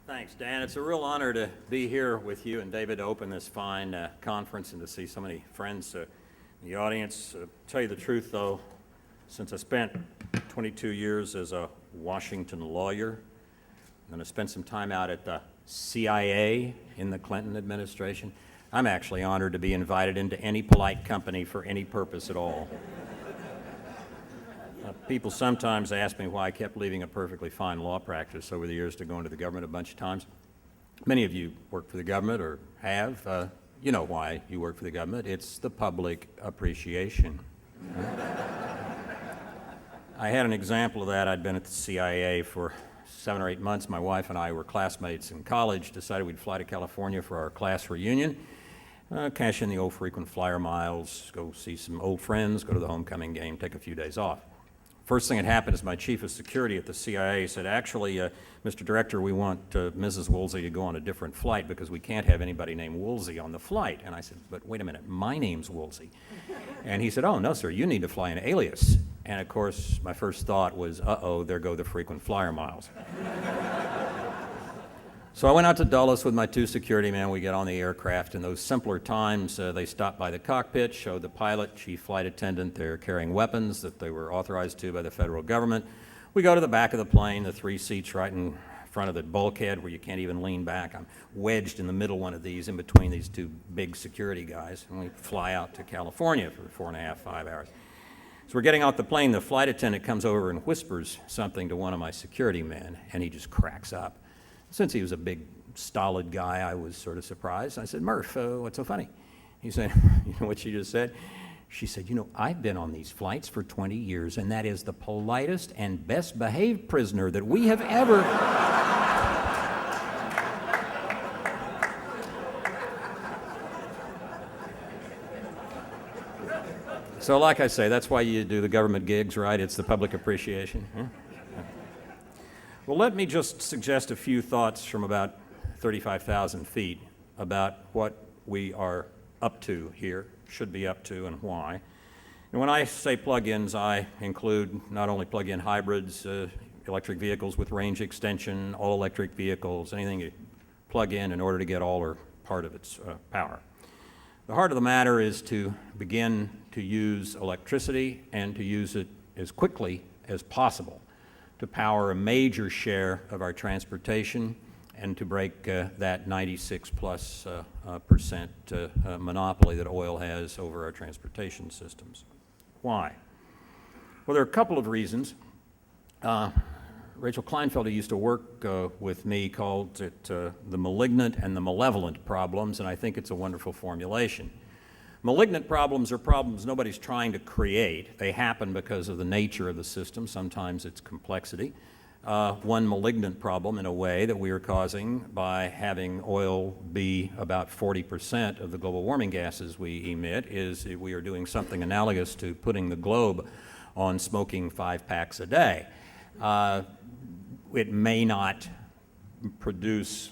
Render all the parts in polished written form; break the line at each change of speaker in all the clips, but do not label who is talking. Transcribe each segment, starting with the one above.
Thanks, Dan. It's a real honor to be here with you and David to open this fine conference and to see so many friends in the audience. Tell you the truth, though, since I spent 22 years as a Washington lawyer, and I spent some time out at the CIA in the Clinton administration, I'm actually honored to be invited into any polite company for any purpose at all. People sometimes ask me why I kept leaving a perfectly fine law practice over the years to go into the government a bunch of times. Many of you work for the government or have. You know why you work for the government. It's the public appreciation. I had an example of that. I'd been at the CIA for 7 or 8 months. My wife and I were classmates in college, decided we'd fly to California for our class reunion, cash in the old frequent flyer miles, go see some old friends, go to the homecoming game, take a few days off. First thing that happened is my chief of security at the CIA said, actually, Mr. Director, we want Mrs. Woolsey to go on a different flight because we can't have anybody named Woolsey on the flight. And I said, but wait a minute, my name's Woolsey. And he said, oh, no, sir, you need to fly an alias. And of course, my first thought was, uh-oh, there go the frequent flyer miles. So I went out to Dulles with my 2 security men. We get on the aircraft. In those simpler times, they stopped by the cockpit, showed the pilot, chief flight attendant, they're carrying weapons that they were authorized to by the federal government. We go to the back of the plane, the 3 seats right in front of the bulkhead where you can't even lean back. I'm wedged in the middle one of these, in between these 2 big security guys, and we fly out to California for 4.5, 5 hours. So we're getting off the plane. The flight attendant comes over and whispers something to one of my security men, and he just cracks up. Since he was a big, stolid guy, I was sort of surprised. I said, Murph, what's so funny? He said, you know what she just said? She said, you know, I've been on these flights for 20 years, and that is the politest and best behaved prisoner that we have ever... So like I say, that's why you do the government gigs, right? It's the public appreciation. Huh? Well, let me just suggest a few thoughts from about 35,000 feet about what we are up to here, should be up to, and why. And when I say plug-ins, I include not only plug-in hybrids, electric vehicles with range extension, all-electric vehicles, anything you plug in order to get all or part of its power. The heart of the matter is to begin to use electricity and to use it as quickly as possible to power a major share of our transportation and to break that 96+% monopoly that oil has over our transportation systems. Why? Well, there are a couple of reasons. Rachel Kleinfelder used to work with me, called it the malignant and the malevolent problems, and I think it's a wonderful formulation. Malignant problems are problems nobody's trying to create. They happen because of the nature of the system. Sometimes it's complexity. One malignant problem, in a way, that we are causing by having oil be about 40% of the global warming gases we emit is we are doing something analogous to putting the globe on smoking 5 packs a day. It may not produce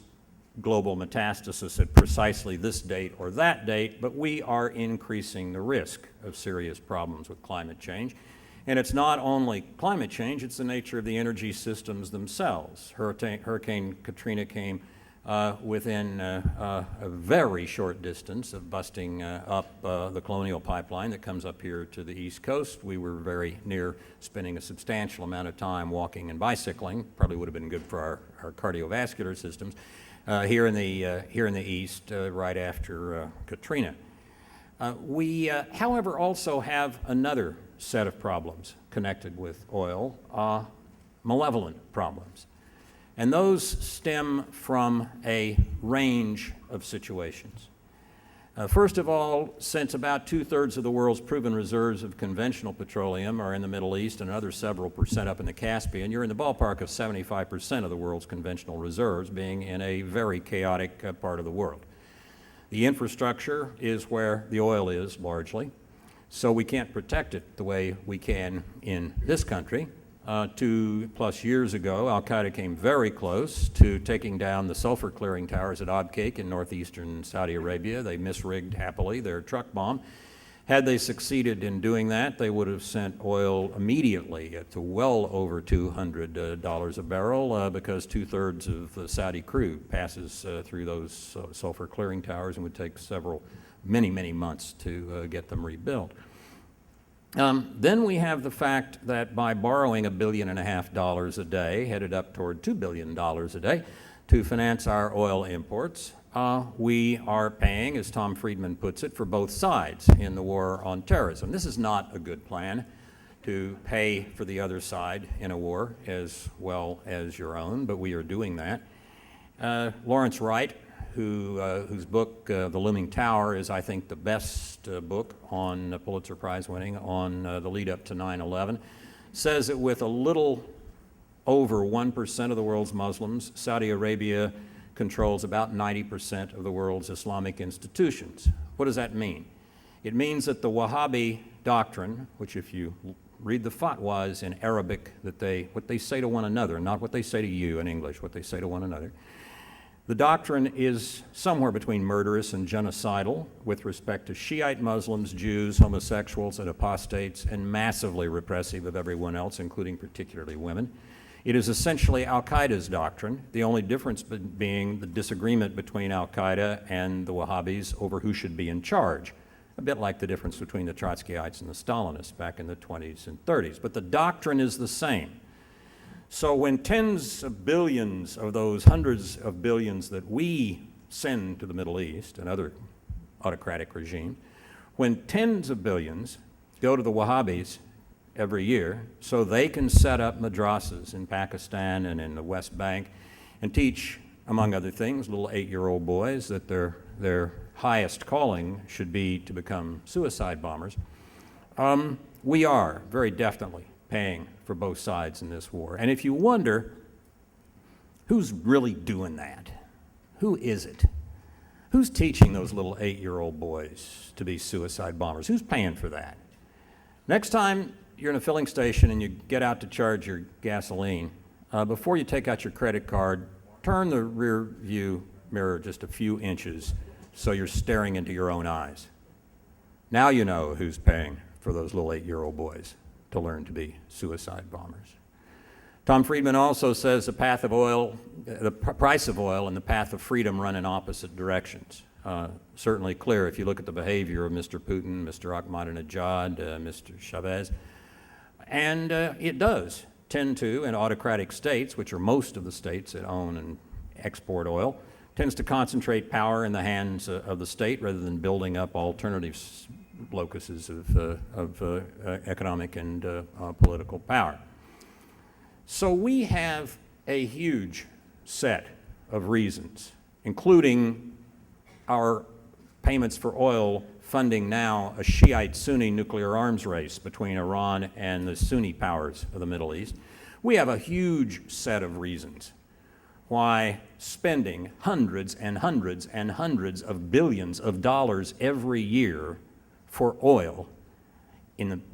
global metastasis at precisely this date or that date, but we are increasing the risk of serious problems with climate change. And it's not only climate change, it's the nature of the energy systems themselves. Hurricane Katrina came within a very short distance of busting up the Colonial Pipeline that comes up here to the East Coast. We were very near spending a substantial amount of time walking and bicycling. Probably would have been good for our cardiovascular systems. Here in the East, right after Katrina. We, however, also have another set of problems connected with oil, malevolent problems. And those stem from a range of situations. First of all, since about 2/3 of the world's proven reserves of conventional petroleum are in the Middle East and another several percent up in the Caspian, you're in the ballpark of 75% of the world's conventional reserves being in a very chaotic part of the world. The infrastructure is where the oil is, largely, so we can't protect it the way we can in this country. 2+ years ago, Al-Qaeda came very close to taking down the sulfur clearing towers at Abqaiq in northeastern Saudi Arabia. They misrigged happily their truck bomb. Had they succeeded in doing that, they would have sent oil immediately to well over $200 a barrel because 2/3 of the Saudi crude passes through those sulfur clearing towers and would take many months to get them rebuilt. Then we have the fact that by borrowing $1.5 billion a day, headed up toward $2 billion a day, to finance our oil imports, we are paying, as Tom Friedman puts it, for both sides in the war on terrorism. This is not a good plan, to pay for the other side in a war as well as your own, but we are doing that. Lawrence Wright, whose book, The Looming Tower, is, I think, the best book on Pulitzer Prize winning on the lead up to 9/11, says that with a little over 1% of the world's Muslims, Saudi Arabia controls about 90% of the world's Islamic institutions. What does that mean? It means that the Wahhabi doctrine, which if you read the fatwas in Arabic, what they say to one another, not what they say to you in English, what they say to one another, the doctrine is somewhere between murderous and genocidal with respect to Shiite Muslims, Jews, homosexuals, and apostates, and massively repressive of everyone else, including particularly women. It is essentially al-Qaeda's doctrine, the only difference being the disagreement between al-Qaeda and the Wahhabis over who should be in charge, a bit like the difference between the Trotskyites and the Stalinists back in the 20s and 30s. But the doctrine is the same. So when tens of billions of those hundreds of billions that we send to the Middle East and other autocratic regimes, when tens of billions go to the Wahhabis every year so they can set up madrasas in Pakistan and in the West Bank and teach, among other things, little 8-year-old boys that their highest calling should be to become suicide bombers, we are very definitely paying for both sides in this war. And if you wonder, who's really doing that? Who is it? Who's teaching those little 8-year-old boys to be suicide bombers? Who's paying for that? Next time you're in a filling station and you get out to charge your gasoline, before you take out your credit card, turn the rear view mirror just a few inches so you're staring into your own eyes. Now you know who's paying for those little 8-year-old boys to learn to be suicide bombers. Tom Friedman also says the price of oil and the path of freedom run in opposite directions. Certainly clear if you look at the behavior of Mr. Putin, Mr. Ahmadinejad, Mr. Chavez. And it does tend to, in autocratic states, which are most of the states that own and export oil, tends to concentrate power in the hands of the state rather than building up alternative locuses of economic and political power. So we have a huge set of reasons, including our payments for oil funding now a Shiite-Sunni nuclear arms race between Iran and the Sunni powers of the Middle East. We have a huge set of reasons why spending hundreds and hundreds and hundreds of billions of dollars every year for oil,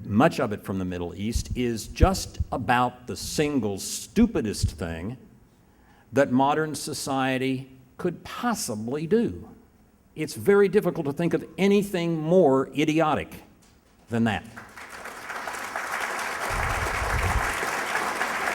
much of it from the Middle East, is just about the single stupidest thing that modern society could possibly do. It's very difficult to think of anything more idiotic than that.